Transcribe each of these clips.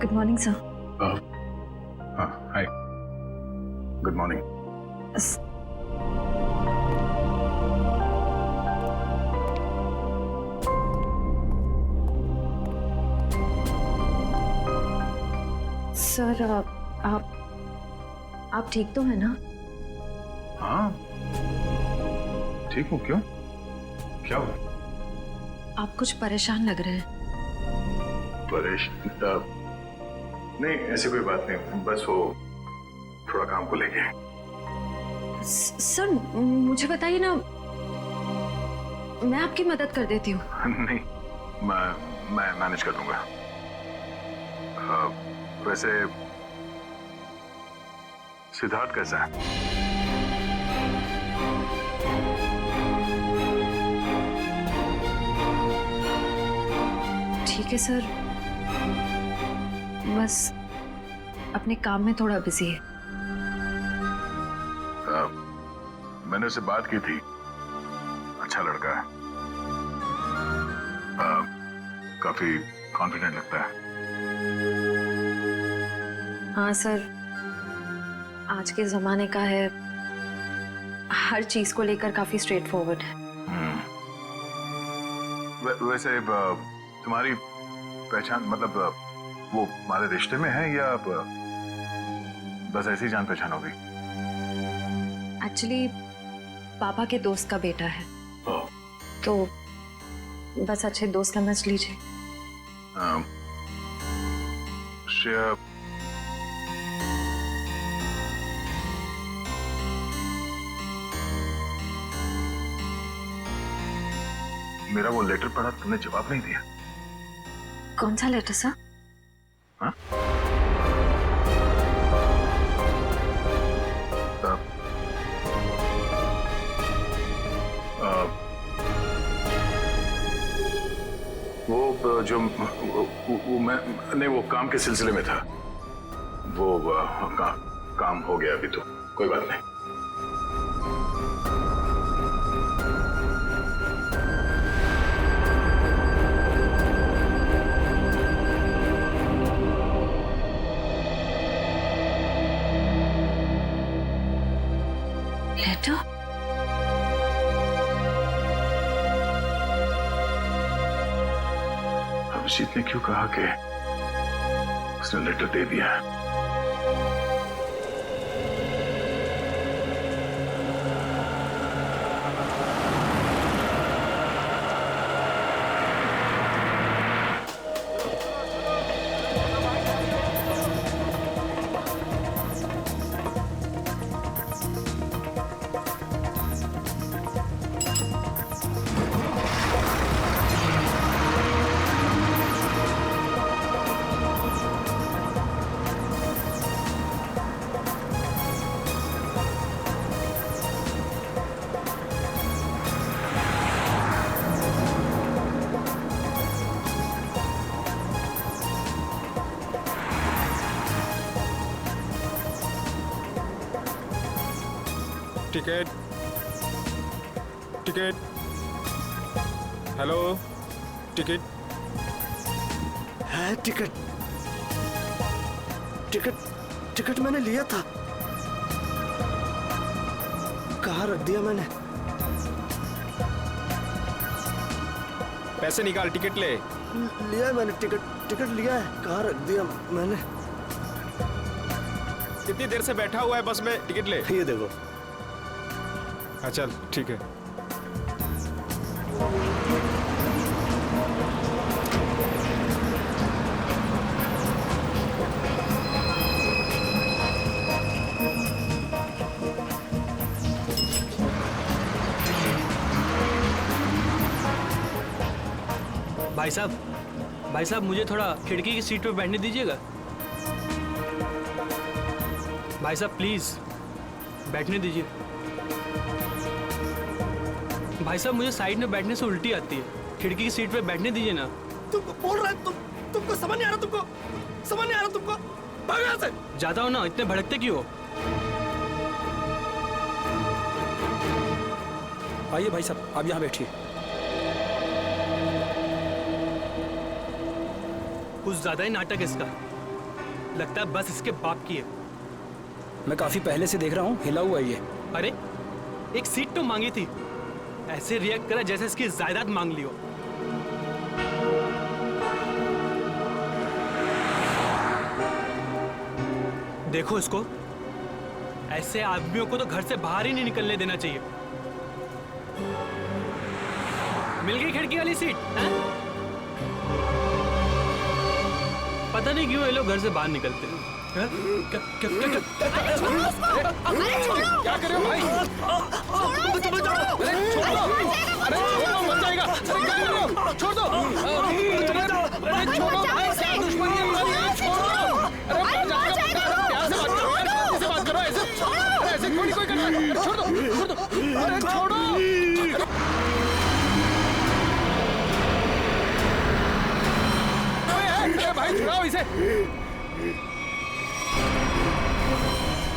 Good morning sir. हाँ, हाय, good morning. Sir आप ठीक तो है ना? हाँ, ठीक हूँ। क्यों, क्या हुआ? आप कुछ परेशान लग रहे हैं। परेशान? नहीं, ऐसी कोई बात नहीं, बस वो थोड़ा काम को लेके। सर मुझे बताइए ना, मैं आपकी मदद कर देती हूँ। नहीं, मैं मैनेज कर दूंगा। वैसे सिद्धार्थ कैसा है? ठीक है सर, बस अपने काम में थोड़ा बिजी है। मैंने उससे बात की थी, अच्छा लड़का है, काफी कॉन्फिडेंट लगता है। हाँ सर, आज के जमाने का है, हर चीज को लेकर काफी स्ट्रेट फॉरवर्ड है। वैसे तुम्हारी पहचान, मतलब वो हमारे रिश्ते में है या बस ऐसी जान पहचान हो गई? एक्चुअली पापा के दोस्त का बेटा है, तो बस अच्छे दोस्त समझ लीजिए। श्रेया, मेरा वो लेटर पढ़ा, तुमने जवाब नहीं दिया। कौन सा लेटर सर? हाँ? वो जो वो मैं नहीं, वो काम के सिलसिले में था। वो काम हो गया अभी, तो कोई बात नहीं। लेटर? अभिजीत ने क्यों कहा कि उसने लेटर दे दिया है? टिकट, टिकट, हेलो, टिकट है। टिकट टिकट टिकट मैंने लिया था, कहाँ रख दिया मैंने? पैसे निकाल, टिकट ले। लिया है मैंने, टिकट लिया है, कहाँ रख दिया मैंने? कितनी देर से बैठा हुआ है बस में, टिकट ले। ये देखो। हाँ चल ठीक है। भाई साहब मुझे थोड़ा खिड़की की सीट पे बैठने दीजिएगा। भाई साहब प्लीज बैठने दीजिए। भाई साहब मुझे साइड में बैठने से उल्टी आती है, खिड़की की सीट पे बैठने दीजिए ना। तुम बोल रहे हो, तुमको समझ नहीं आ रहा? समझ नहीं आ रहा तुमको? भागो यहाँ से। जाता हो ना, इतने भड़कते क्यों हो? आइए भाई साहब, आप यहाँ बैठिए। कुछ ज्यादा ही नाटक इसका। लगता है बस इसके बाप की है। मैं काफी पहले से देख रहा हूँ, हिला हुआ है ये। अरे एक सीट तो मांगी थी, ऐसे रिएक्ट करा जैसे इसकी जायदाद मांग ली हो। देखो इसको, ऐसे आदमियों को तो घर से बाहर ही नहीं निकलने देना चाहिए। मिल गई खिड़की वाली सीट है? पता नहीं क्यों ये लोग घर से बाहर निकलते हैं। क्या कर रहे हो भाई? अरे छोड़ो, मर जाएगा। छोड़ दो, अरे छोड़ो भाई, क्या दुश्मनी है हमारी? छोड़ो, अरे मर जाएगा। प्यार से बात करो, ऐसे थोड़ी कोई करना है। छोड़ दो, अरे छोड़ो। अरे भाई छुड़ाओ इसे।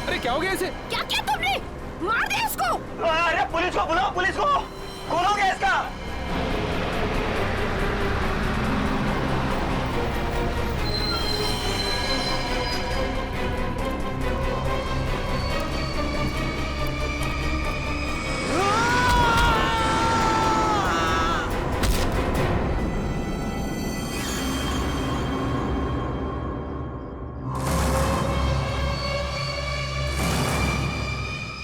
अरे क्या हो गया इसे? क्या किया तुमने? मार दिया उसको। अरे पुलिस को बुलाओ, पुलिस को खोलोगे इसका।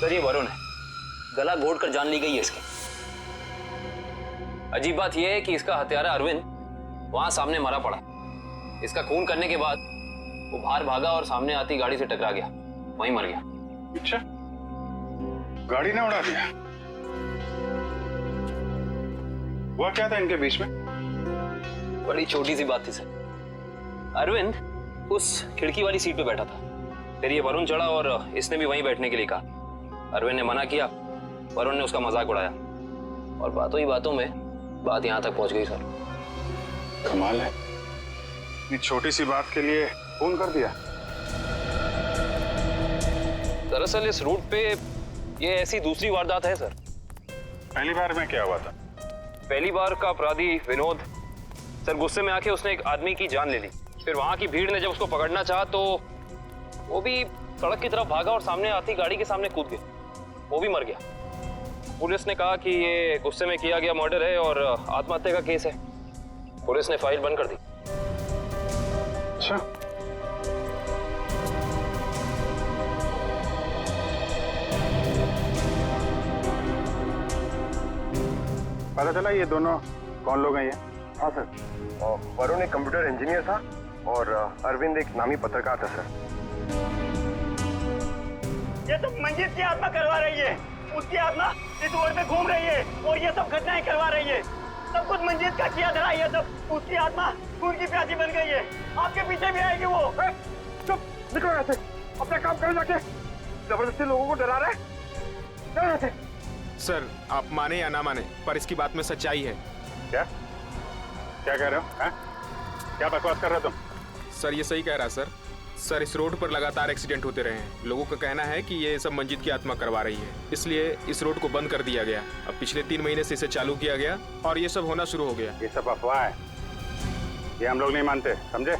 सर ये वरुण है, गला घोट कर जान ली गई है इसकी। अजीब बात यह है कि इसका हत्यारा अरविंद वहां सामने मरा पड़ा। इसका खून करने के बाद वो बाहर भागा और सामने आती गाड़ी से टकरा गया, वहीं मर गया। अच्छा, गाड़ी ने उड़ा दिया। हुआ क्या था इनके बीच में? बड़ी छोटी सी बात थी सर। अरविंद उस खिड़की वाली सीट पे बैठा था, फिर ये वरुण चढ़ा और इसने भी वहीं बैठने के लिए कहा। अरविंद ने मना किया, वरुण ने उसका मजाक उड़ाया और बातों ही बातों में बात यहां तक पहुंच गई सर। कमाल है, इतनी छोटी सी बात के लिए फोन कर दिया। दरअसल इस रूट पे ये ऐसी दूसरी वारदात है सर। पहली बार में क्या हुआ था? पहली बार का अपराधी विनोद सर गुस्से में आके उसने एक आदमी की जान ले ली। फिर वहां की भीड़ ने जब उसको पकड़ना चाहा तो वो भी सड़क की तरफ भागा और सामने आती गाड़ी के सामने कूद गया, वो भी मर गया। पुलिस ने कहा कि ये गुस्से में किया गया मर्डर है और आत्महत्या का केस है। पुलिस ने फाइल बंद कर दी। अच्छा, पता चला ये दोनों कौन लोग हैं ये? हाँ सर, वरुण एक कंप्यूटर इंजीनियर था और अरविंद एक नामी पत्रकार था सर। ये तो मंजीत की आत्मा करवा रही है, उसकी आत्मा इस रोड पे घूम रही है और ये सब घटनाएं करवा रही है। सब कुछ मंजीत का किया धरा, ये सब उसकी आत्मा खून की प्यासी बन गई है। आपके पीछे भी आएगी वो। चुप, निकलो यहाँ से, अपना काम करो जाके। जबरदस्ती लोगों को डरा रहे, चलो यहाँ से। सर आप माने या ना माने, पर इसकी बात में सच्चाई है। क्या क्या कह रहे हो? हैं? क्या बकवास कर रहे हो तुम? सर ये सही कह रहा है सर। सर इस रोड पर लगातार एक्सीडेंट होते रहे हैं। लोगों का कहना है कि ये सब मंजीत की आत्मा करवा रही है, इसलिए इस रोड को बंद कर दिया गया। अब पिछले 3 महीने से इसे चालू किया गया और ये सब होना शुरू हो गया। ये सब अफवाह है, ये हम लोग नहीं मानते, समझे?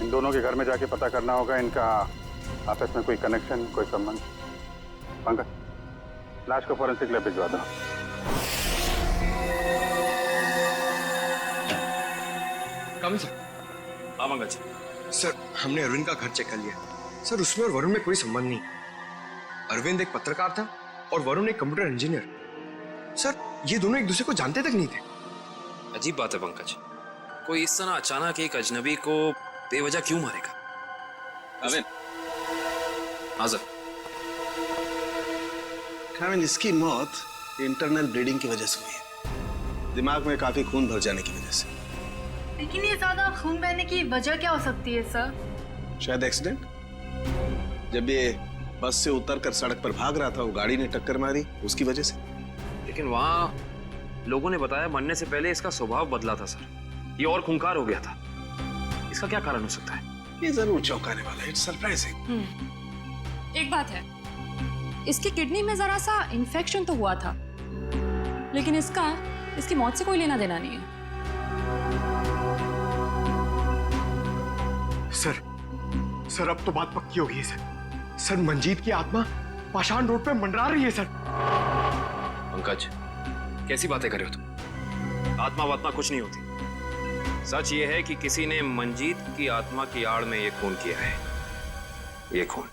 इन दोनों के घर में जाके पता करना होगा इनका आपस में कोई कनेक्शन, कोई संबंध। पंकज, लाश को फोरेंसिक लैब भिजवा दो। कम सर। हाँ पंकज सर, हमने अरविंद का घर चेक कर लिया सर। उसमें और वरुण में कोई संबंध नहीं। अरविंद एक पत्रकार था और वरुण एक कंप्यूटर इंजीनियर। सर ये दोनों एक दूसरे को जानते तक नहीं थे। अजीब बात है पंकज, कोई इस तरह अचानक एक अजनबी को बेवजह क्यों मारेगा? अरविंद। हाँ सर। इसकी मौत इंटरनल ब्लीडिंग की वजह से हुई है, दिमाग में काफी खून भर जाने की वजह से। लेकिन ये ज्यादा खून बहने की वजह क्या हो सकती है सर? शायद एक्सीडेंट। जब ये बस से उतरकर सड़क पर भाग रहा था, वो गाड़ी ने टक्कर मारी, उसकी वजह से। लेकिन वहाँ लोगों ने बताया मरने से पहले इसका स्वभाव बदला था सर, ये और खूंखार हो गया था। इसका क्या कारण हो सकता है? ये जरूर चौंकाने वाला है, इट्स सरप्राइजिंग। एक बात है, इसकी किडनी में जरा सा इन्फेक्शन तो हुआ था, लेकिन इसकी मौत से कोई लेना देना नहीं है। सर अब तो बात पक्की हो गई है सर मंजीत की आत्मा पाषाण रोड पे मंडरा रही है सर। पंकज, कैसी बातें कर रहे हो तुम? आत्मा वात्मा कुछ नहीं होती। सच ये है कि किसी ने मंजीत की आत्मा की आड़ में ये खून किया है। ये खून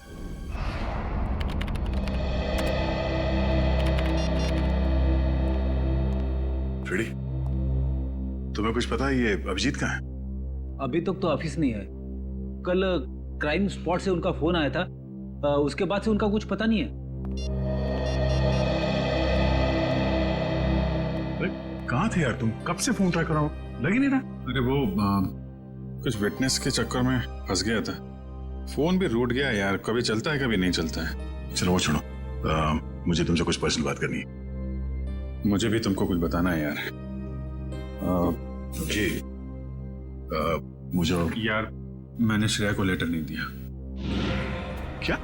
फ्रेडी, तुम्हें कुछ पता है ये अभिजीत कहाँ है? अभी तक तो ऑफिस नहीं है। कल क्राइम स्पॉट से उनका फोन आया था, उसके बाद से उनका कुछ पता नहीं है। अरे कहाँ थे यार तुम? कब से फोन ट्राई कर रहा हूँ, लग ही नहीं रहा। अरे वो कुछ विटनेस के चक्कर में फंस गया था। फोन भी रूट गया यार, कभी चलता है कभी नहीं चलता है। चलो वो छोड़ो, मुझे तुमसे कुछ पर्सनल बात करनी है। मुझे भी तुमको कुछ बताना है यार। जी मुझे यार, मैंने श्रेया को लेटर नहीं दिया। क्या?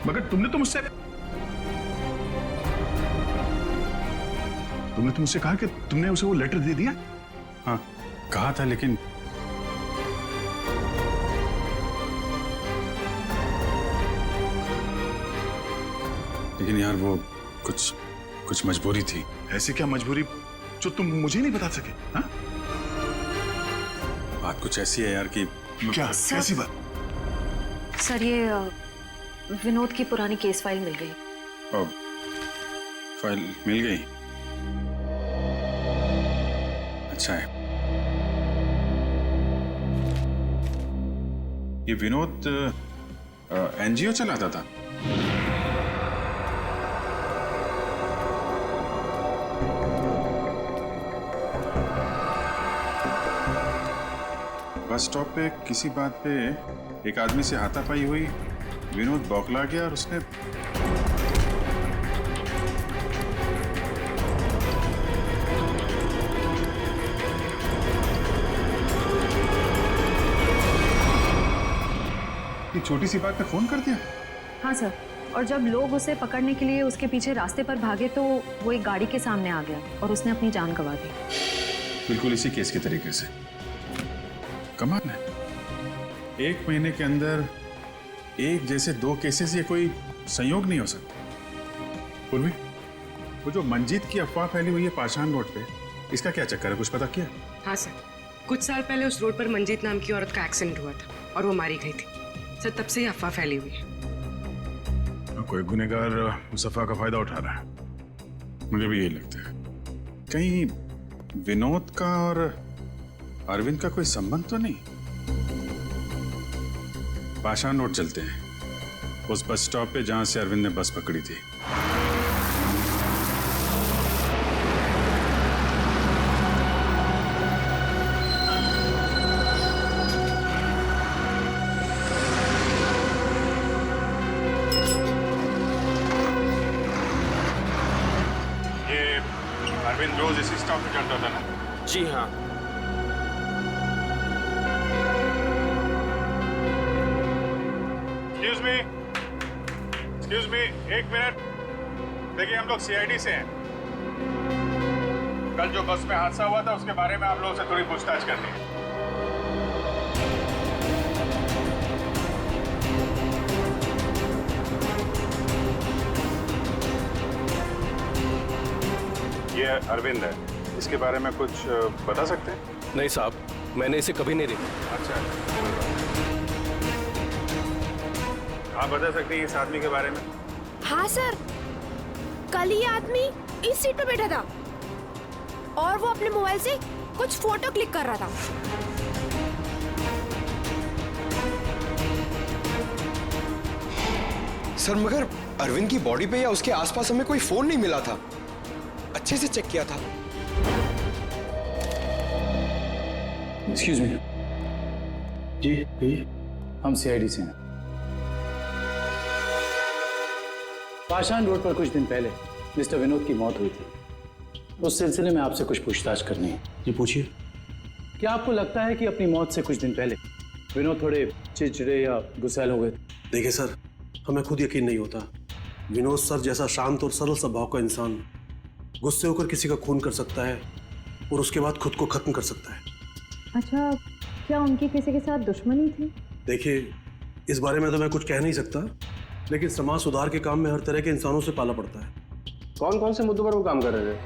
मगर तुमने तो मुझसे कहा कि तुमने उसे वो लेटर दे दिया। हाँ कहा था, लेकिन यार वो कुछ मजबूरी थी। ऐसी क्या मजबूरी जो तुम मुझे नहीं बता सके? हाँ? बात कुछ ऐसी है यार कि क्या? कैसी बात? सर ये विनोद की पुरानी केस फाइल मिल गई। फाइल मिल गई? अच्छा है। ये विनोद एनजीओ चलाता था। बस स्टॉप पे किसी बात पे एक आदमी से हाथापाई हुई, विनोद बौखला गया और उसने एक छोटी सी बात पे फोन कर दिया। हाँ सर, और जब लोग उसे पकड़ने के लिए उसके पीछे रास्ते पर भागे तो वो एक गाड़ी के सामने आ गया और उसने अपनी जान गंवा दी। बिल्कुल इसी केस के तरीके से। कमाल है, 1 महीने के अंदर एक जैसे 2 केसेस, ये कोई संयोग नहीं हो सकता। पूर्वी, वो जो मंजीत की अफवाह फैली हुई है पाषाण रोड पे, इसका क्या चक्कर है? कुछ पता किया? हाँ सर, कुछ साल पहले उस रोड पर मंजीत नाम की औरत का एक्सीडेंट हुआ था और वो मारी गई थी। सर तब से ही अफवाह फैली हुई है। कोई गुनहगार उस अफवाह का फायदा उठा रहा है। मुझे भी यही लगता है। कहीं विनोद का और अरविंद का कोई संबंध तो नहीं? पाषाण रोड चलते हैं, उस बस स्टॉप पे जहां से अरविंद ने बस पकड़ी थी। ये अरविंद रोज इसी स्टॉप पे चलता था ना? जी हाँ। Excuse me, 1 minute. देखिए हम लोग सीआईडी से हैं। कल जो बस में हादसा हुआ था उसके बारे में आप लोगों से थोड़ी पूछताछ करनी है। ये अरविंद है, इसके बारे में कुछ बता सकते हैं? नहीं साहब, मैंने इसे कभी नहीं देखा। अच्छा, आप बता सकते हैं इस आदमी के बारे में? हाँ सर, कल ये आदमी इस सीट पर बैठा था और वो अपने मोबाइल से कुछ फोटो क्लिक कर रहा था। सर मगर अरविंद की बॉडी पे या उसके आसपास हमें कोई फोन नहीं मिला था। अच्छे से चेक किया था। Excuse me. जी कहिए। हम सीआईडी से हैं। पाषाण रोड पर कुछ दिन पहले मिस्टर विनोद की मौत हुई थी। उस सिलसिले में आपसे कुछ पूछताछ करनी है। जी पूछिए। क्या आपको लगता है कि अपनी मौत से कुछ दिन पहले विनोद थोड़े चिड़चिड़े या गुस्सैल हो गए थे? देखिए सर, हमें खुद यकीन नहीं होता। विनोद सर जैसा शांत और सरल स्वभाव का इंसान गुस्से होकर किसी का खून कर सकता है और उसके बाद खुद को खत्म कर सकता है। अच्छा, क्या उनकी किसी के साथ दुश्मनी थी? देखिए, इस बारे में तो मैं कुछ कह नहीं सकता, लेकिन समाज सुधार के काम में हर तरह के इंसानों से पाला पड़ता है। कौन कौन से मुद्दों पर वो काम कर रहे थे?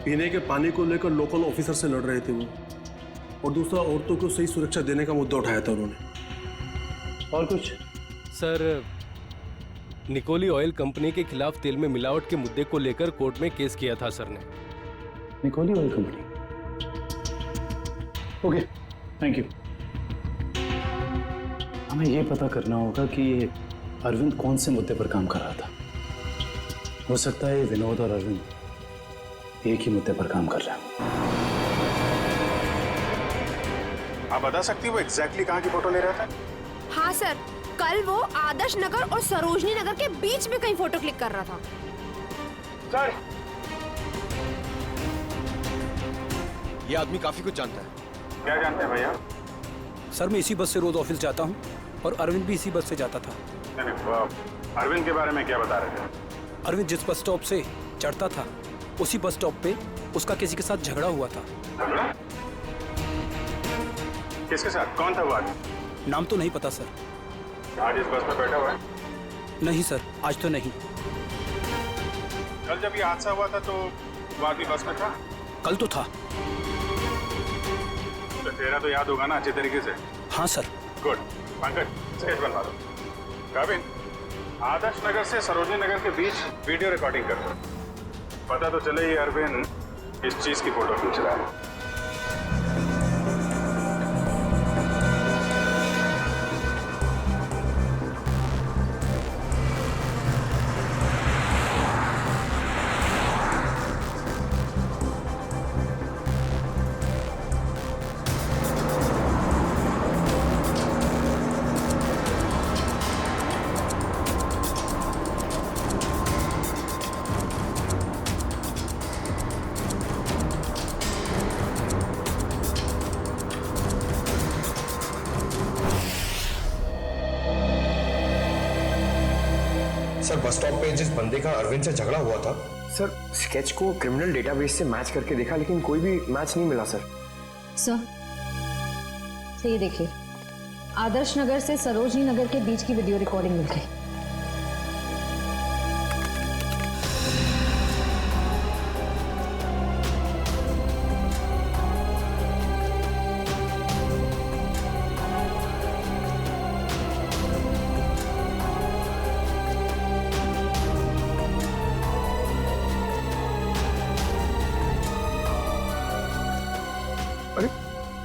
पीने के पानी को लेकर लोकल ऑफिसर से लड़ रहे थे वो, और दूसरा औरतों को सही सुरक्षा देने का मुद्दा उठाया था उन्होंने। और कुछ? सर, निकोली ऑयल कंपनी के खिलाफ तेल में मिलावट के मुद्दे को लेकर कोर्ट में केस किया था सर ने। Nikoli oil company? Okay, thank you. हमें यह पता करना होगा कि अरविंद कौन से मुद्दे पर काम कर रहा था। हो सकता है विनोद और अरविंद एक ही मुद्दे पर काम कर रहे हैं। आप बता सकती हो एग्जैक्टली कहाँ की फोटो ले रहा था? हाँ सर, कल वो आदर्श नगर और सरोजनी नगर के बीच में कहीं फोटो क्लिक कर रहा था। सर, ये आदमी काफी कुछ जानता है। क्या जानते हैं भैया? सर, मैं इसी बस से रोज ऑफिस जाता हूँ और अरविंद भी इसी बस से जाता था। अरविंद के बारे में क्या बता रहे थे? अरविंद जिस बस स्टॉप से चढ़ता था उसी बस स्टॉप पे उसका किसी के साथ झगड़ा हुआ था। झगड़ा? किसके साथ? कौन था वो आदमी? नाम तो नहीं पता सर। आज इस बस में बैठा हुआ है? नहीं सर, आज तो नहीं। कल जब ये हादसा हुआ था तो वो आदमी बस में था? कल तो था। तो तेरा तो याद होगा ना अच्छे तरीके से? हाँ सर। गुड। पंकज, स्केच बनवा दो। काबिन, आदर्श नगर से सरोजनी नगर के बीच वीडियो रिकॉर्डिंग कर दो। पता तो चले ये अरविंद इस चीज की फोटो खींच रहा है। सर, बस स्टॉप पे जिस बंदे का अरविंद से झगड़ा हुआ था, सर स्केच को क्रिमिनल डेटाबेस से मैच करके देखा लेकिन कोई भी मैच नहीं मिला सर। सर, ये देखिए, आदर्श नगर से सरोजनी नगर के बीच की वीडियो रिकॉर्डिंग मिल गई।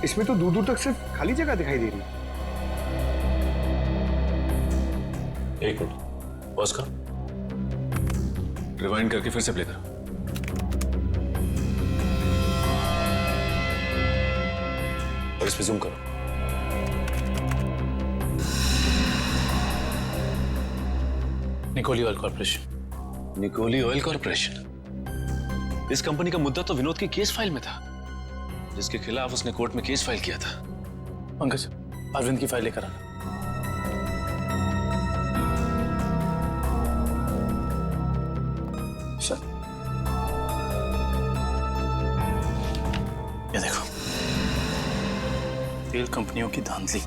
इसमें तो दूर दूर तक सिर्फ खाली जगह दिखाई दे रही है। एक मिनट, पॉज करो, रिवाइंड करके फिर से प्ले करो। और इस पे जूम करो। Nikoli oil corporation. Nikoli oil corporation? इस कंपनी का मुद्दा तो विनोद की केस फाइल में था, जिसके खिलाफ उसने कोर्ट में केस फाइल किया था। पंकज, अरविंद की फाइल लेकर आना। सर, ये देखो, तेल कंपनियों की धांधली,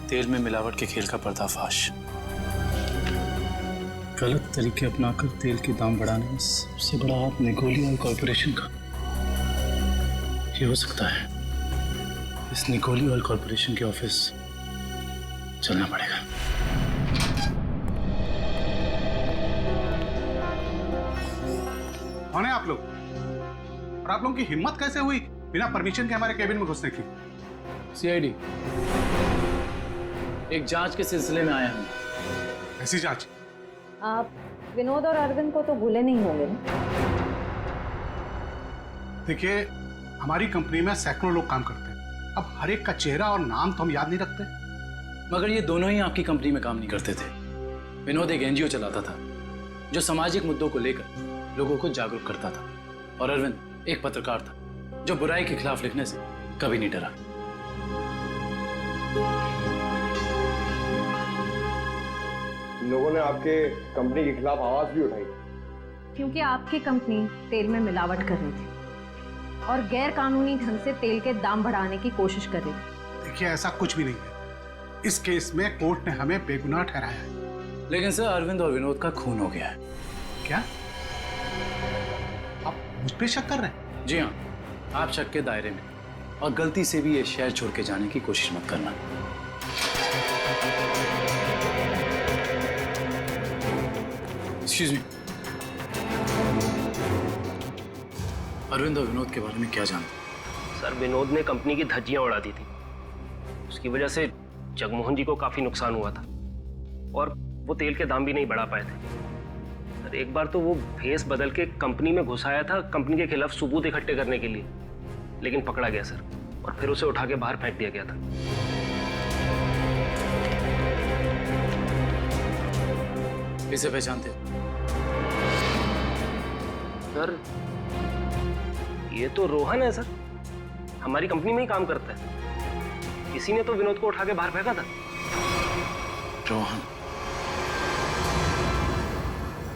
तेल में मिलावट के खेल का पर्दाफाश, गलत तरीके अपनाकर तेल के दाम बढ़ाने में सबसे बड़ा हाथ निकोली ऑयल कॉर्पोरेशन का। ये हो सकता है इस निकोली ऑयल कॉर्पोरेशन के ऑफिस चलना पड़ेगा। कौन है आप लोग? और आप लोगों की हिम्मत कैसे हुई बिना परमिशन के हमारे केबिन में घुसने की? सीआईडी, एक जांच के सिलसिले में आए हम। ऐसी जांच? आप विनोद और अरविंद को तो भूले नहीं होंगे ना? देखिए, हमारी कंपनी में सैकड़ों लोग काम करते हैं। अब हर एक का चेहरा और नाम तो हम याद नहीं रखते। मगर ये दोनों ही आपकी कंपनी में काम नहीं करते थे। विनोद एक एनजीओ चलाता था जो सामाजिक मुद्दों को लेकर लोगों को जागरूक करता था, और अरविंद एक पत्रकार था जो बुराई के खिलाफ लिखने से कभी नहीं डरा। लोगों ने आपके कंपनी के खिलाफ आवाज भी उठाई क्योंकि आपकी कंपनी तेल में मिलावट कर रही थी और गैर कानूनी ढंग से तेल के दाम बढ़ाने की कोशिश कर रही थी। देखिए ऐसा कुछ भी नहीं है। इस केस में कोर्ट ने हमें बेगुनाह ठहराया है। लेकिन सर अरविंद और विनोद का खून हो गया है। क्या आप मुझ पे शक कर रहे हैं? जी हाँ, आप शक के दायरे में, और गलती से भी ये शहर छोड़ के जाने की कोशिश मत करना। एक्सक्यूज मी, अरविंद और विनोद के बारे में क्या जानते? सर विनोद ने कंपनी की धज्जियां उड़ा दी थी। उसकी वजह से जगमोहन जी को काफी नुकसान हुआ था और वो तेल के दाम भी नहीं बढ़ा पाए थे। सर एक बार तो वो भेस बदल के कंपनी में घुस आया था कंपनी के खिलाफ सबूत इकट्ठे करने के लिए, लेकिन पकड़ा गया सर, और फिर उसे उठा के बाहर फेंक दिया गया था। इसे पहचानते? सर ये तो रोहन है सर, हमारी कंपनी में ही काम करता है। इसी ने तो विनोद को उठा के बाहर फेंका था। रोहन?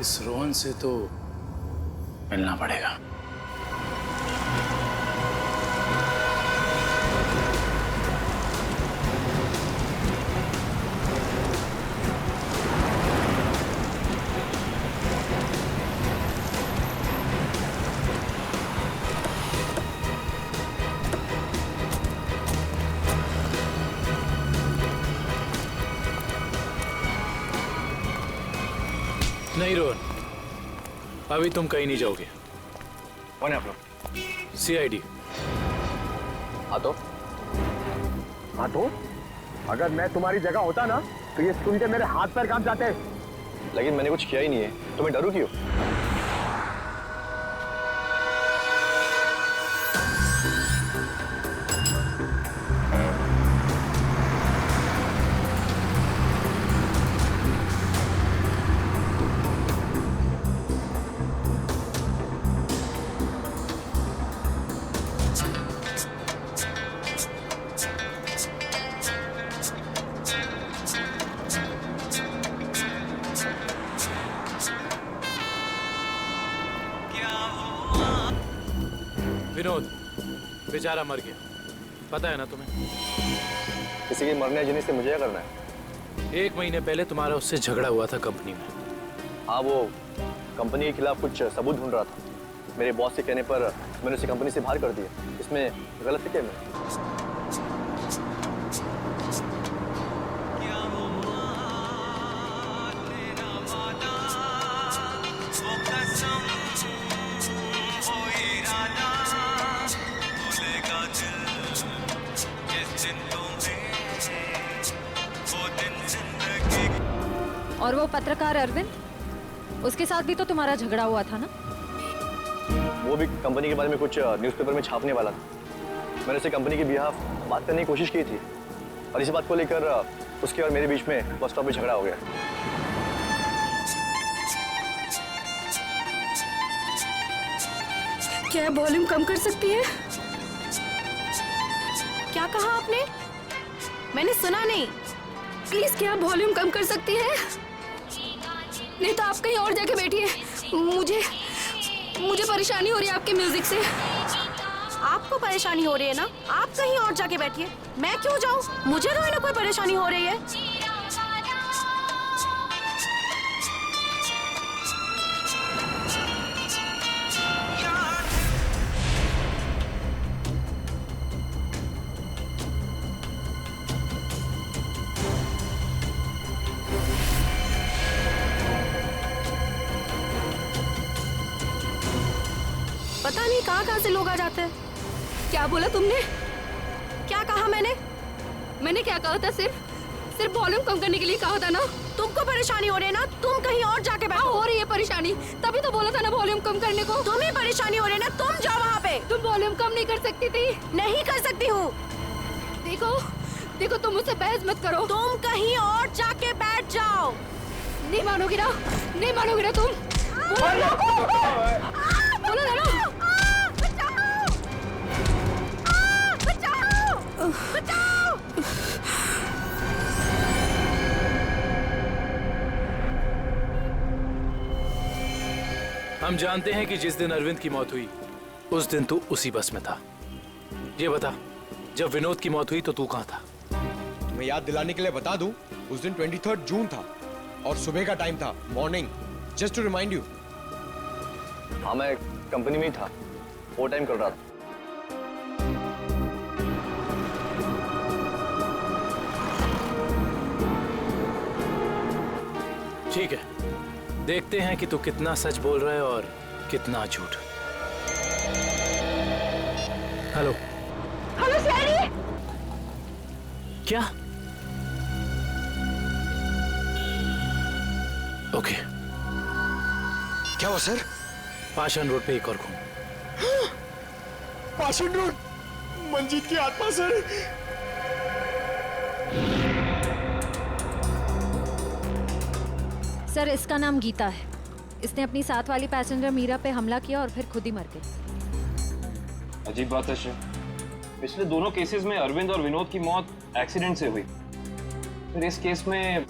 इस रोहन से तो मिलना पड़ेगा। नहीं रोहन, अभी तुम कहीं नहीं जाओगे। कौन है आप लोग? CID। हाँ तो अगर मैं तुम्हारी जगह होता ना तो ये सुन के मेरे हाथ पैर कांप जाते। लेकिन मैंने कुछ किया ही नहीं है, तो मैं डरूं क्यों? विनोद बेचारा मर गया, पता है ना तुम्हें? किसी के मरने जीने से मुझे क्या करना है? 1 महीने पहले तुम्हारा उससे झगड़ा हुआ था कंपनी में। हाँ, वो कंपनी के खिलाफ कुछ सबूत ढूंढ रहा था। मेरे बॉस के कहने पर मैंने उसे कंपनी से बाहर कर दिया। इसमें गलत है क्या मैं? और वो पत्रकार अरविंद, उसके साथ भी तो तुम्हारा झगड़ा हुआ था ना? वो भी कंपनी के बारे में कुछ न्यूज़पेपर में छापने वाला था। मैंने उसे कंपनी के बिहाफ बात करने की कोशिश की थी, और इसी बात को लेकर उसके और मेरे बीच में बस स्टॉप में झगड़ा हो गया। क्या वॉल्यूम कम कर सकती है? क्या कहा आपने? मैंने सुना नहीं। प्लीज क्या वॉल्यूम कम कर सकती है? नहीं तो आप कहीं और जाके बैठिए। मुझे परेशानी हो रही है आपके म्यूजिक से। आपको परेशानी हो रही है ना? आप कहीं और जाके बैठिए। मैं क्यों जाऊं? मुझे तो ना कोई परेशानी हो रही है। पता नहीं कहाँ से लोग आ जाते हैं। क्या बोला तुमने? क्या कहा मैंने? मैंने क्या कहा था? सिर्फ वॉल्यूम कम करने के लिए कहा था ना। तुमको परेशानी हो रही है ना, तुम कहीं और जाके बैठो। हो रही है परेशानी, तभी तो बोला था ना वॉल्यूम कम करने को। तुम्हें परेशानी हो रही है ना, तुम जाओ वहाँ पे। तुम वॉल्यूम कम नहीं कर सकती थी? नहीं कर सकती हूँ। देखो तुम मुझसे बहस मत करो। तुम कहीं और जाके बैठ जाओ। नहीं मानोगी ना? नहीं मानोगी ना तुम? बोलो ना। हम जानते हैं कि जिस दिन अरविंद की मौत हुई उस दिन तू उसी बस में था। ये बता, जब विनोद की मौत हुई तो तू कहाँ था? तुम्हें याद दिलाने के लिए बता दूं, उस दिन 23 जून था और सुबह का टाइम था, morning, just to remind you. हाँ, मैं कंपनी में ही था, ओवर टाइम कर रहा था। ठीक है, देखते हैं कि तू कितना सच बोल रहा है और कितना झूठ। Hello hello Saini. क्या? ओके। क्या हुआ सर? पाषाण रोड पे एक और खून। पाषाण रोड, मंजीत की आत्मा सर। सर, इसका नाम गीता है। इसने अपनी साथ वाली पैसेंजर मीरा पे हमला किया और फिर खुद ही मर गई। अजीब बात है शिव, पिछले दोनों केसेस में अरविंद और विनोद की मौत एक्सीडेंट से हुई, फिर इस केस में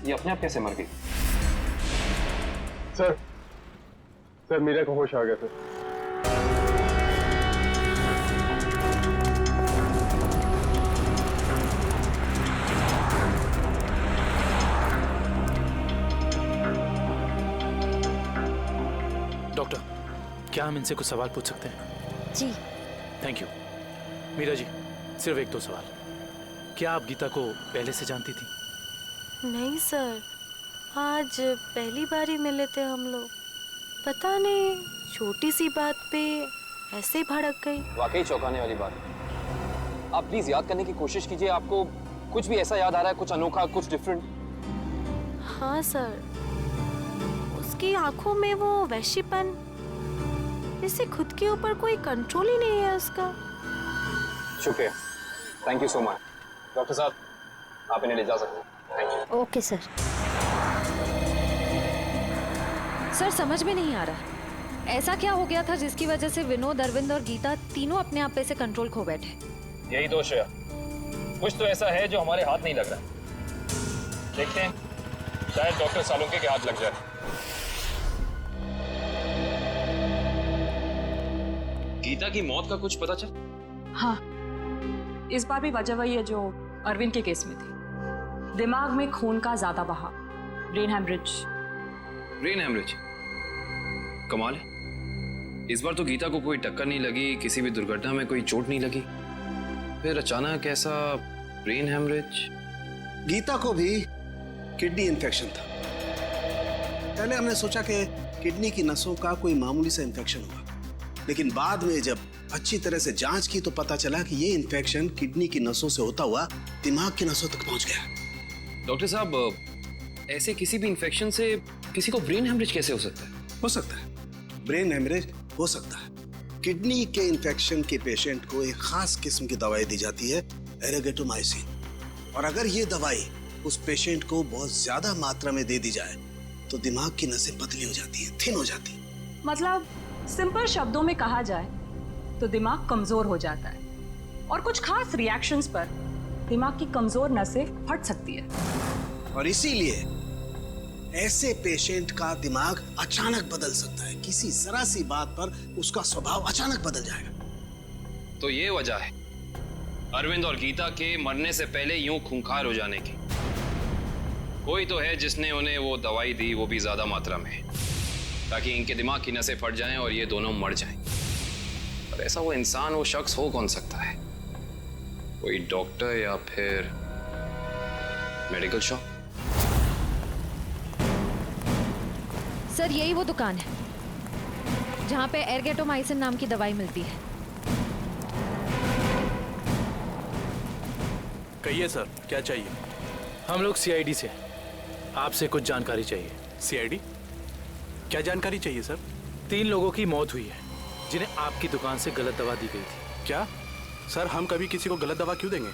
ये अपने आप कैसे मर गई? सर मीरा को होश आ गया सर। डॉक्टर, क्या हम इनसे कुछ सवाल पूछ सकते हैं? जी। Thank you. मीरा जी, सिर्फ एक दो सवाल। क्या आप गीता को पहले से जानती थी? नहीं सर, आज पहली बार ही मिले थे हम लोग। पता नहीं छोटी सी बात पे ऐसे ही भड़क गई। वाकई चौंकाने वाली बात है। आप प्लीज याद करने की कोशिश कीजिए, आपको कुछ भी ऐसा याद आ रहा है, कुछ अनोखा, कुछ डिफरेंट? हाँ सर, उसकी आंखों में वो वैश्यपन, जैसे खुद के ऊपर कोई कंट्रोल ही नहीं है उसका। शुक्रिया, thank you so much. Doctor साहब, आप इन्हें ले जा सकते हैं। Thank you. Okay sir. Sir, समझ में नहीं आ रहा ऐसा क्या हो गया था जिसकी वजह से विनोद, अरविंद और गीता तीनों अपने आप पे से कंट्रोल खो बैठे। यही दोष है, कुछ तो ऐसा है जो हमारे हाथ नहीं लग रहा। देखते हैं, शायद डॉक्टर सालुंके के हाथ लग जाए। गीता की मौत का कुछ पता चल? हाँ, इस बार भी वजह वही है जो अरविंद के केस में थी। दिमाग में खून का ज्यादा बहाव, ब्रेन हेमरेज। Brain haemorrhage? कमाल है, इस बार तो गीता को कोई टक्कर नहीं लगी, किसी भी दुर्घटना में कोई चोट नहीं लगी, फिर अचानक ऐसा ब्रेन हेमरेज। गीता को भी किडनी इन्फेक्शन था। पहले हमने सोचा कि किडनी की नसों का कोई मामूली सा इन्फेक्शन हुआ, लेकिन बाद में जब अच्छी तरह से जांच की तो पता चला कि ये इन्फेक्शन किडनी की नसों से होता हुआ दिमाग की नसों तक पहुंच गया। डॉक्टर साहब, ऐसे किसी भी इन्फेक्शन से किसी को ब्रेन हेमरेज कैसे हो सकता है? हो सकता है, ब्रेन हेमरेज हो सकता है। किडनी के इन्फेक्शन के पेशेंट को एक खास किस्म की दवाई दी जाती है, एरेगेटोमाइसिन, और अगर ये दवाई उस पेशेंट को बहुत ज्यादा मात्रा में दे दी जाए तो दिमाग की नसें पतली हो जाती है, थिन हो जाती है। मतलब सिंपल शब्दों में कहा जाए तो दिमाग कमजोर हो जाता है और कुछ खास रिएक्शंस पर दिमाग की कमजोर नसें फट सकती है। और इसीलिए ऐसे पेशेंट का दिमाग अचानक बदल सकता है, किसी जरा सी बात पर उसका स्वभाव अचानक बदल जाएगा। तो ये वजह है अरविंद और गीता के मरने से पहले यूं खूंखार हो जाने की। कोई तो है जिसने उन्हें वो दवाई दी, वो भी ज्यादा मात्रा में, ताकि इनके दिमाग की नसें फट जाएं और ये दोनों मर जाएं। पर ऐसा वो इंसान, वो शख्स हो कौन सकता है? कोई डॉक्टर या फिर मेडिकल शॉप? सर, यही वो दुकान है जहाँ पे एरगेटोमाइसिन नाम की दवाई मिलती है। कहिए सर, क्या चाहिए? हम लोग सीआईडी से, आपसे कुछ जानकारी चाहिए। सीआईडी? क्या जानकारी चाहिए सर? 3 लोगों की मौत हुई है जिन्हें आपकी दुकान से गलत दवा दी गई थी। क्या सर, हम कभी किसी को गलत दवा क्यों देंगे?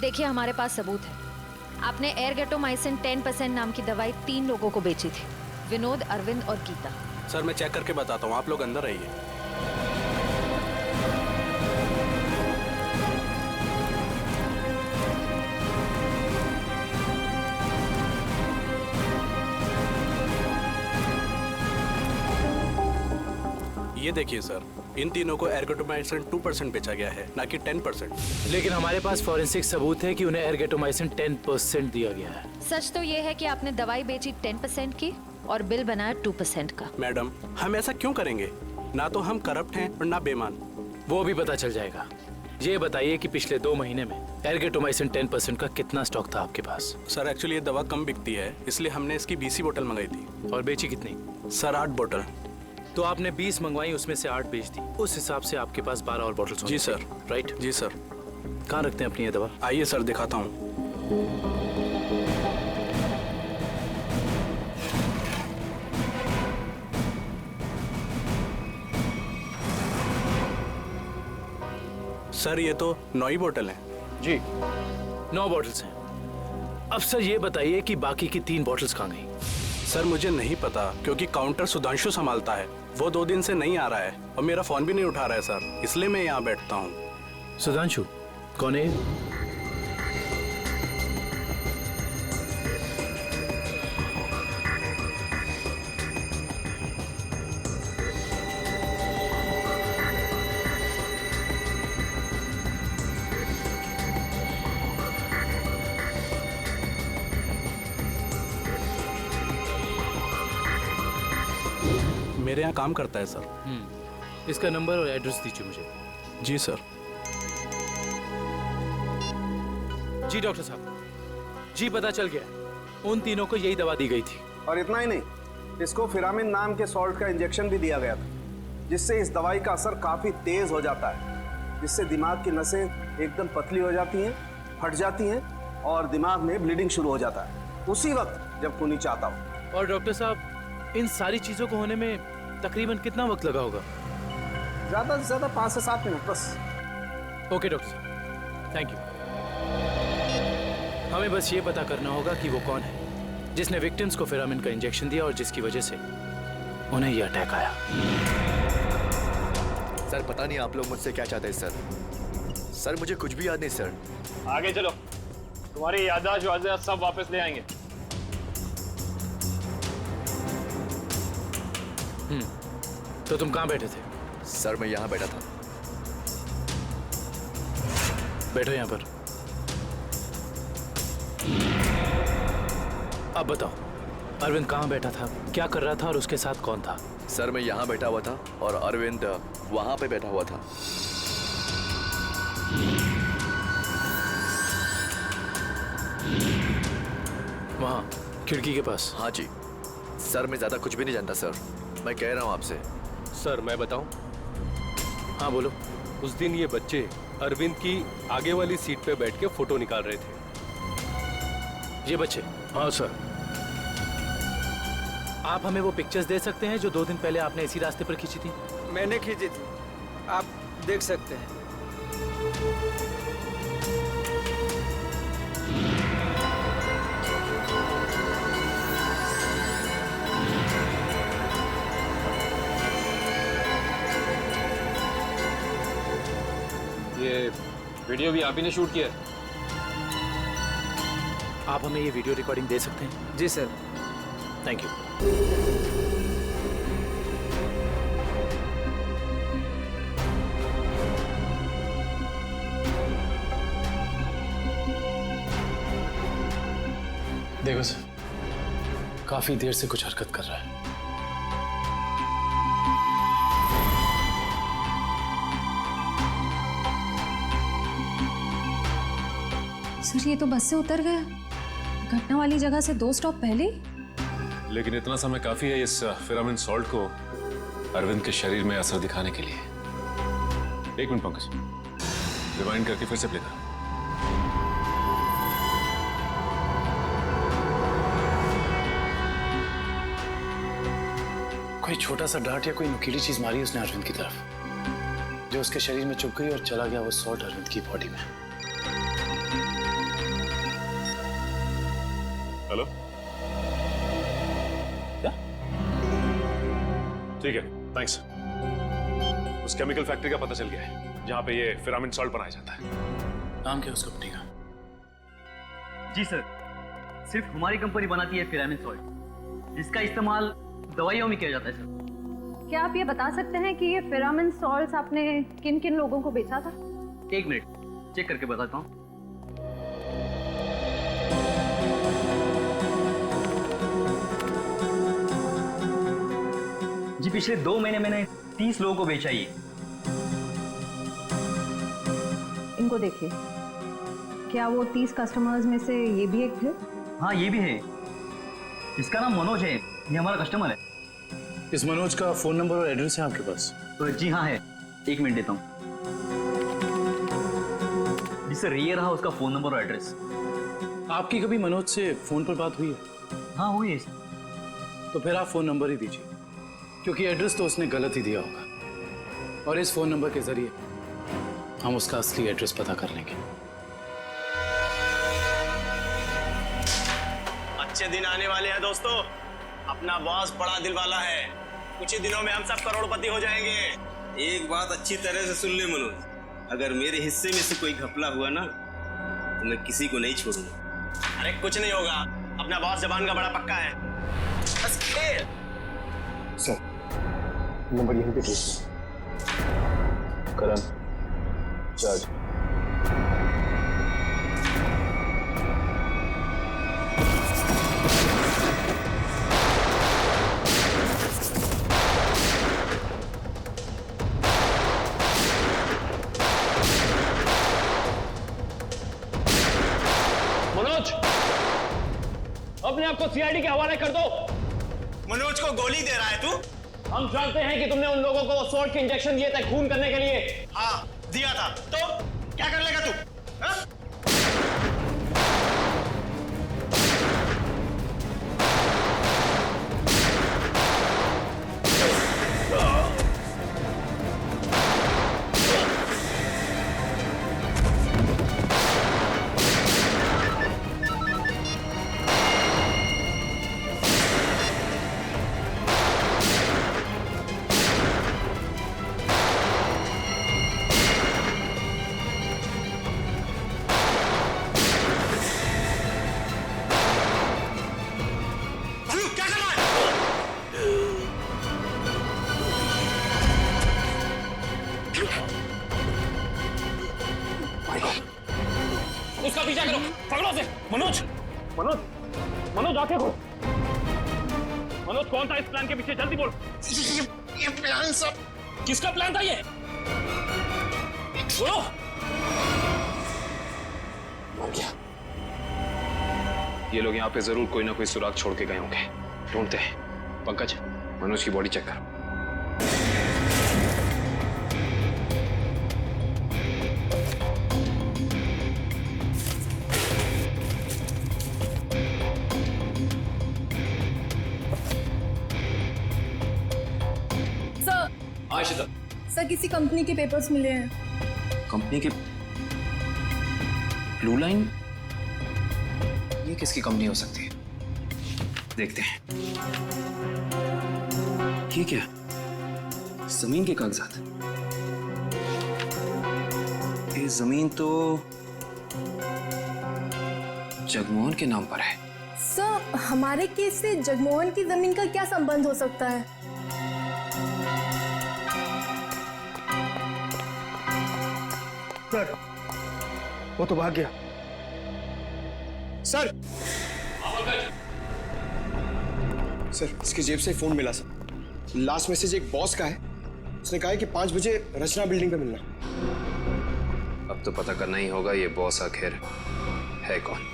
देखिए, हमारे पास सबूत है। आपने एरगेटोमाइसिन 10% नाम की दवाई 3 लोगों को बेची थी, विनोद, अरविंद और गीता। सर, मैं चेक करके बताता हूँ, आप लोग अंदर रहिए। ये देखिए सर, इन तीनों को एर्गोटोमाइसिन 2% बेचा गया है, ना कि 10%। लेकिन हमारे पास फॉरेंसिक सबूत है कि उन्हें एर्गोटोमाइसिन 10% दिया गया है। सच तो ये है कि आपने दवाई बेची 10% की और बिल बनाया 2% का। मैडम, हम ऐसा क्यों करेंगे? ना तो हम करप्ट हैं और ना बेईमान। वो भी पता चल जाएगा। ये बताइए कि पिछले 2 महीने में एर्गोटोमाइसिन 10% का कितना स्टॉक था आपके पास? सर एक्चुअली ये दवा कम बिकती है, इसलिए हमने इसकी 20 बोतल मंगाई थी। और बेची कितनी? सर 8 बोतल। तो आपने 20 मंगवाई, उसमें से 8 बेच दी। उस हिसाब से आपके पास 12 और बोतल। जी सर। राइट? जी सर। कहाँ रखते हैं अपनी ये दवा? आइए सर दिखाता हूँ। सर ये तो 9 बोतल हैं। जी 9 बोतल्स हैं। अब सर ये बताइए कि बाकी की 3 बोतल्स कहाँ गई? सर मुझे नहीं पता, क्योंकि काउंटर सुधांशु संभालता है। वो 2 दिन से नहीं आ रहा है और मेरा फोन भी नहीं उठा रहा है सर, इसलिए मैं यहाँ बैठता हूँ। सुधांशु कौन है? मेरे यहाँ काम करता है सर। इसका नंबर और एड्रेस दीजिए मुझे। जी सर। जी डॉक्टर साहब, जी पता चल गया। उन तीनों को यही दवा दी गई थी। और इतना ही नहीं, इसको फिरामिन नाम के सॉल्ट का इंजेक्शन भी दिया गया था, जिससे इस दवाई का असर काफी तेज हो जाता है, जिससे दिमाग की नसें एकदम पतली हो जाती हैं, फट जाती हैं और दिमाग में ब्लीडिंग शुरू हो जाता है उसी वक्त जब खूनी चाहता हो। और डॉक्टर साहब, इन सारी चीजों को होने में तकरीबन कितना वक्त लगा होगा? ज्यादा से ज्यादा 5 से 7 मिनट बस। ओके डॉक्टर साहब, थैंक यू। हमें बस ये पता करना होगा कि वो कौन है जिसने विक्टिम्स को फिरामिन का इंजेक्शन दिया और जिसकी वजह से उन्हें ये अटैक आया। सर पता नहीं आप लोग मुझसे क्या चाहते हैं सर। सर मुझे कुछ भी याद नहीं सर। आगे चलो, तुम्हारी याददाश्त सब वापस ले आएंगे। तो तुम कहाँ बैठे थे? सर मैं यहाँ बैठा था। बैठो यहाँ पर। अब बताओ, अरविंद कहाँ बैठा था, क्या कर रहा था और उसके साथ कौन था? सर मैं यहाँ बैठा हुआ था और अरविंद वहां पे बैठा हुआ था। वहाँ खिड़की के पास? हाँ जी सर, मैं ज्यादा कुछ भी नहीं जानता सर, मैं कह रहा हूँ आपसे। सर मैं बताऊं? हाँ बोलो। उस दिन ये बच्चे अरविंद की आगे वाली सीट पे बैठ के फोटो निकाल रहे थे। ये बच्चे? हाँ सर। आप हमें वो पिक्चर्स दे सकते हैं जो 2 दिन पहले आपने इसी रास्ते पर खींची थी? मैंने खींची थी, आप देख सकते हैं। ये वीडियो भी आप ही ने शूट किया? आप हमें ये वीडियो रिकॉर्डिंग दे सकते हैं? जी सर। Thank you. देखो सर, काफी देर से कुछ हरकत कर रहा है। सर ये तो बस से उतर गया, घटना वाली जगह से 2 स्टॉप पहले। लेकिन इतना समय काफी है इस फिरामिन सॉल्ट को अरविंद के शरीर में असर दिखाने के लिए। 1 मिनट पंकज, रिवाइंड करके फिर से प्ले कर। कोई छोटा सा डांट या कोई नुकीली चीज मारी उसने अरविंद की तरफ, जो उसके शरीर में चुभ गई और चला गया वो सॉल्ट अरविंद की बॉडी में। हेलो, क्या? ठीक है, थैंक्स। उस केमिकल फैक्ट्री का पता चल गया है जहां पे ये फिरामिन सॉल्ट बनाया जाता है। नाम क्या है उस कंपनी का? जी सर, सिर्फ हमारी कंपनी बनाती है फिरामिन सॉल्ट, जिसका इस्तेमाल दवाइयों में किया जाता है सर। क्या आप ये बता सकते हैं कि ये फेरामिन सॉल्ट्स आपने किन किन लोगों को बेचा था? 1 मिनट चेक करके बताता हूँ। जी पिछले 2 महीने मैंने 30 लोगों को बेचा ये। इनको देखिए, क्या वो 30 कस्टमर्स में से ये भी एक थे? हाँ ये भी है। इसका नाम मनोज है, ये हमारा कस्टमर है। इस मनोज का फोन नंबर और एड्रेस है आपके पास? जी हाँ है, 1 मिनट देता हूँ। जी सर, ये रहा उसका फोन नंबर और एड्रेस। आपकी कभी मनोज से फोन पर बात हुई है? हाँ हुई है। तो फिर आप फोन नंबर ही दीजिए, क्योंकि एड्रेस तो उसने गलत ही दिया होगा और इस फोन नंबर के जरिए हम उसका असली एड्रेस पता कर लेंगे। अच्छे दिन आने वाले हैं दोस्तों। अपना बॉस बड़ा दिल वाला है, कुछ ही दिनों में हम सब करोड़पति हो जाएंगे। एक बात अच्छी तरह से सुन ले मनोज, अगर मेरे हिस्से में से कोई घपला हुआ ना तो मैं किसी को नहीं छोड़ूंगा। अरे कुछ नहीं होगा, अपना बॉस जबान का बड़ा पक्का है। बस खेल। सर नंबर यहीं पे भेज करण जज। मनोज, अपने आप को सीआईडी के हवाले कर दो। मनोज को गोली दे रहा है तू? हम जानते हैं कि तुमने उन लोगों को सॉल्ट के इंजेक्शन दिए थे खून करने के लिए। हाँ दिया था, तो क्या कर लेगा तू? हा? उसका पीछा करो, पकड़ो उसे। मनोज, मनोज, मनोज आंखें खोल। मनोज कौन था इस प्लान के पीछे? जल्दी बोल। ये प्लान सब किसका प्लान था? ये बोलो। मर गया। ये लोग यहाँ पे जरूर कोई ना कोई सुराग छोड़ के गए होंगे, ढूंढते हैं। पंकज, मनोज की बॉडी चेक कर। सर किसी कंपनी के पेपर्स मिले हैं। कंपनी के? Blue line? ये किसकी कंपनी हो सकती है? देखते हैं। ये क्या? जमीन के कागजात। ये जमीन तो जगमोहन के नाम पर है। सर हमारे केस से जगमोहन की जमीन का क्या संबंध हो सकता है? सर वो तो भाग गया। सर सर इसकी जेब से फोन मिला सर। लास्ट मैसेज एक बॉस का है, उसने कहा है कि 5 बजे रचना बिल्डिंग पे मिलना। अब तो पता करना ही होगा ये बॉस आखिर है कौन।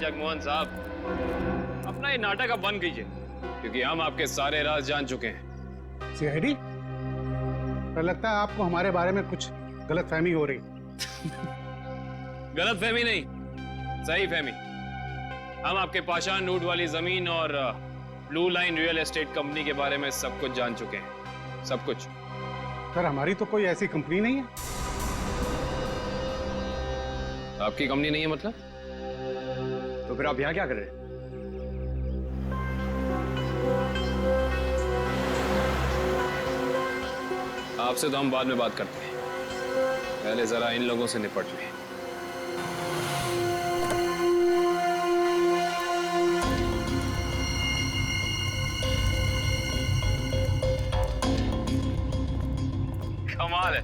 जगमोहन साहब, अपना ये नाटक अब बंद कीजिए, क्योंकि हम आपके सारे राज जान चुके हैं। सीआईडी? पर लगता है आपको हमारे बारे में कुछ गलतफहमी हो रही। गलतफहमी नहीं, सही फहमी। हम आपके पाषाण नूट वाली जमीन और blue line real estate company के बारे में सब कुछ जान चुके हैं, सब कुछ। सर हमारी तो कोई ऐसी कंपनी नहीं है। आपकी कंपनी नहीं है मतलब? तो फिर आप यहाँ क्या कर रहे हैं? आपसे तो हम बाद में बात करते हैं, पहले जरा इन लोगों से निपट लें। कमाल है,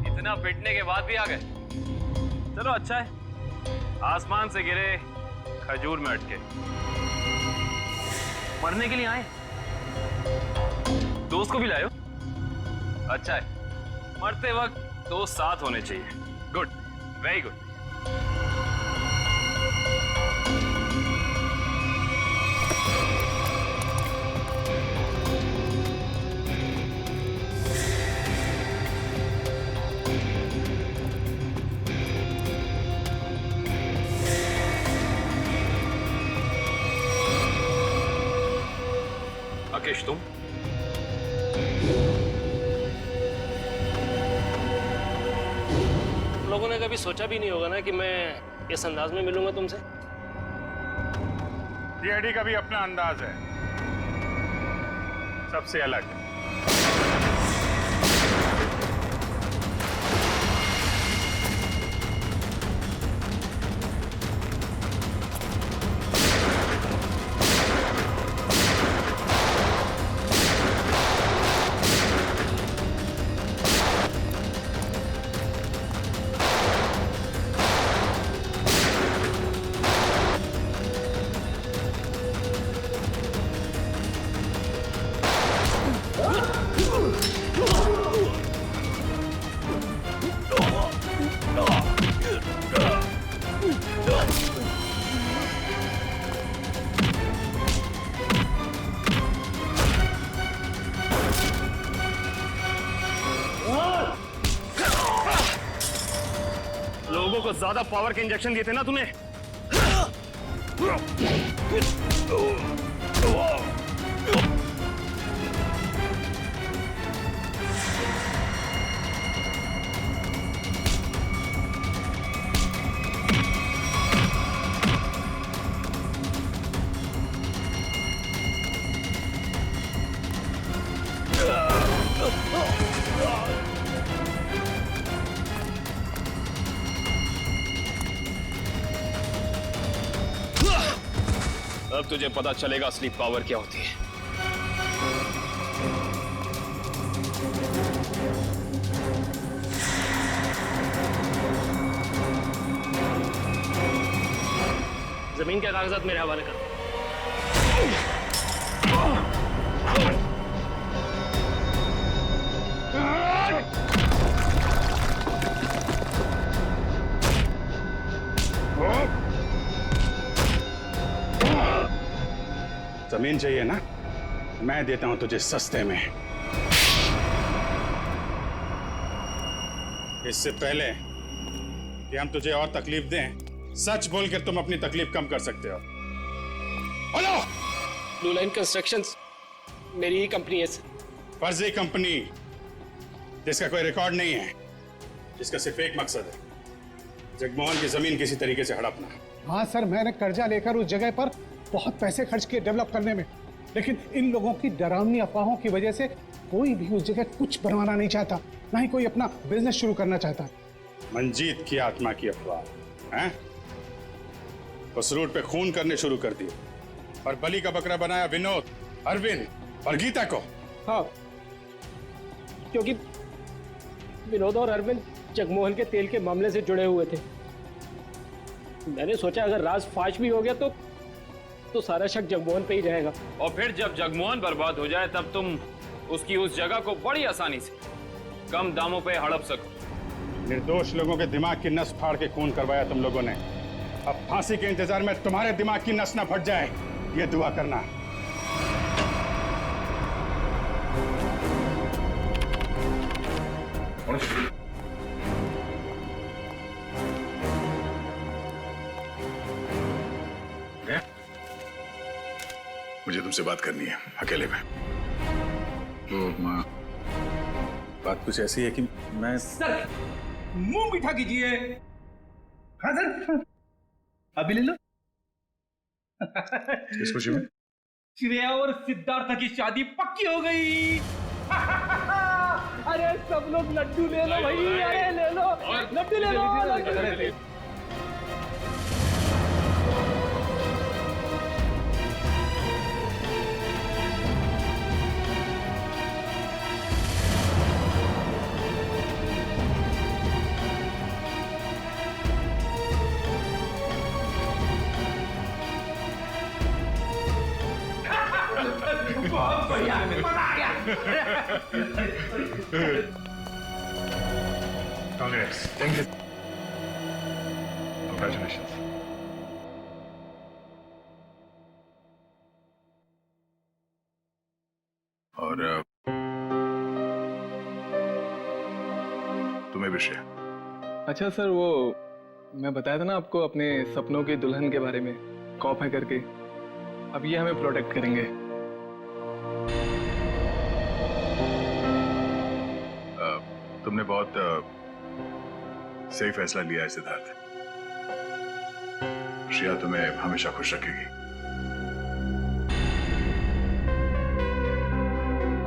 इतना पिटने के बाद भी आ गए। चलो अच्छा है, आसमान से गिरे खजूर में अटके। मरने के लिए आए, दोस्त को भी लाए हो? अच्छा है, मरते वक्त दोस्त साथ होने चाहिए। Good, very good. राकेश, तुम? लोगों ने कभी सोचा भी नहीं होगा ना कि मैं इस अंदाज में मिलूंगा तुमसे। डीआईडी का भी अपना अंदाज है, सबसे अलग। लोगों को ज्यादा पावर के इंजेक्शन दिए थे ना तुम्हें। अब तुझे पता चलेगा असली पावर क्या होती है। जमीन के कागजात मेरे हवाले कर। जमीन चाहिए ना, मैं देता हूं तुझे सस्ते में। इससे पहले कि हम तुझे और तकलीफ दें, सच बोलकर तुम अपनी तकलीफ कम कर सकते हो। हेलो, ब्लू लाइन कंस्ट्रक्शंस मेरी ही कंपनी है सर। फर्जी कंपनी जिसका कोई रिकॉर्ड नहीं है, जिसका सिर्फ एक मकसद है, जगमोहन की जमीन किसी तरीके से हड़पना। हाँ सर, मैंने कर्जा लेकर उस जगह पर बहुत पैसे खर्च किए डेवलप करने में, लेकिन इन लोगों की डरावनी अफवाहों की वजह से कोई भी उस जगह कुछ बनवाना नहीं चाहता, ना ही कोई अपना बिजनेस शुरू करना चाहता। मंजीत की आत्मा की अफवाह हैं? उस रूट पे खून करने शुरू कर दिए और बलि का बकरा बनाया विनोद, अरविंद और गीता को। हाँ, क्योंकि विनोद और अरविंद जगमोहन के तेल के मामले से जुड़े हुए थे। मैंने सोचा अगर राज फाश भी हो गया तो सारा शक जगमोहन पे ही रहेगा। और फिर जब जगमोहन बर्बाद हो जाए तब तुम उसकी उस जगह को बड़ी आसानी से कम दामों पे हड़प सको। निर्दोष लोगों के दिमाग की नस फाड़ के खून करवाया तुम लोगों ने। अब फांसी के इंतजार में तुम्हारे दिमाग की नस ना फट जाए, ये दुआ करना। मुझे तुमसे बात करनी है अकेले में। तो माँ, बात कुछ ऐसी है कि मैं सर, मुंह मीठा कीजिए। हाँ सर, अभी ले लो। किस खुशी में? श्रेया और सिद्धार्थ की शादी पक्की हो गई। अरे सब लोग लड्डू ले लो भाई, अरे ले लो लड्डू, ले लो लड्डू। बहुत बढ़िया, मजा आ गया। Congress, thank you, congratulations. और तुम्हें भी श्रेया। अच्छा सर, वो मैं बताया था ना आपको अपने सपनों की दुल्हन के बारे में, कॉप है करके। अब ये हमें प्रोटेक्ट करेंगे। तुमने बहुत सही फैसला लिया है सिद्धार्थ। श्रेया तुम्हें हमेशा खुश रखेगी।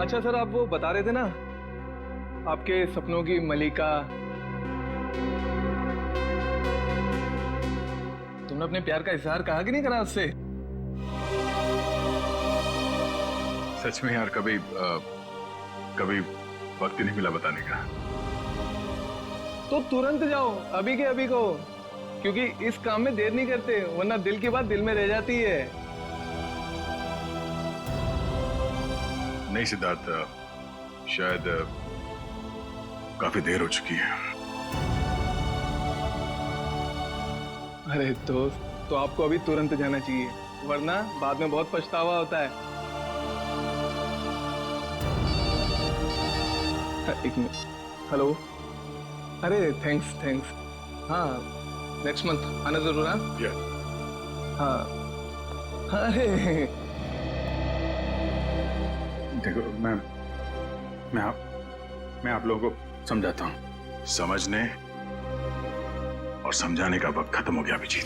अच्छा सर, आप वो बता रहे थे ना आपके सपनों की मलिका, तुमने अपने प्यार का इजहार कहा कि नहीं करा उससे? सच में यार, कभी कभी वक्त ही नहीं मिला बताने का। तो तुरंत जाओ, अभी के अभी को, क्योंकि इस काम में देर नहीं करते, वरना दिल की बात दिल में रह जाती है। नहीं सिद्धार्थ, शायद काफी देर हो चुकी है। अरे दोस्त, तो आपको अभी तुरंत जाना चाहिए, वरना बाद में बहुत पछतावा होता है। एक मिनट, हेलो, अरे थैंक्स। हाँ, नेक्स्ट मंथ आना जरूर। हाँ, अरे देखो, मैं आप लोगों को समझाता हूँ। समझने और समझाने का वक्त खत्म हो गया अभिजीत।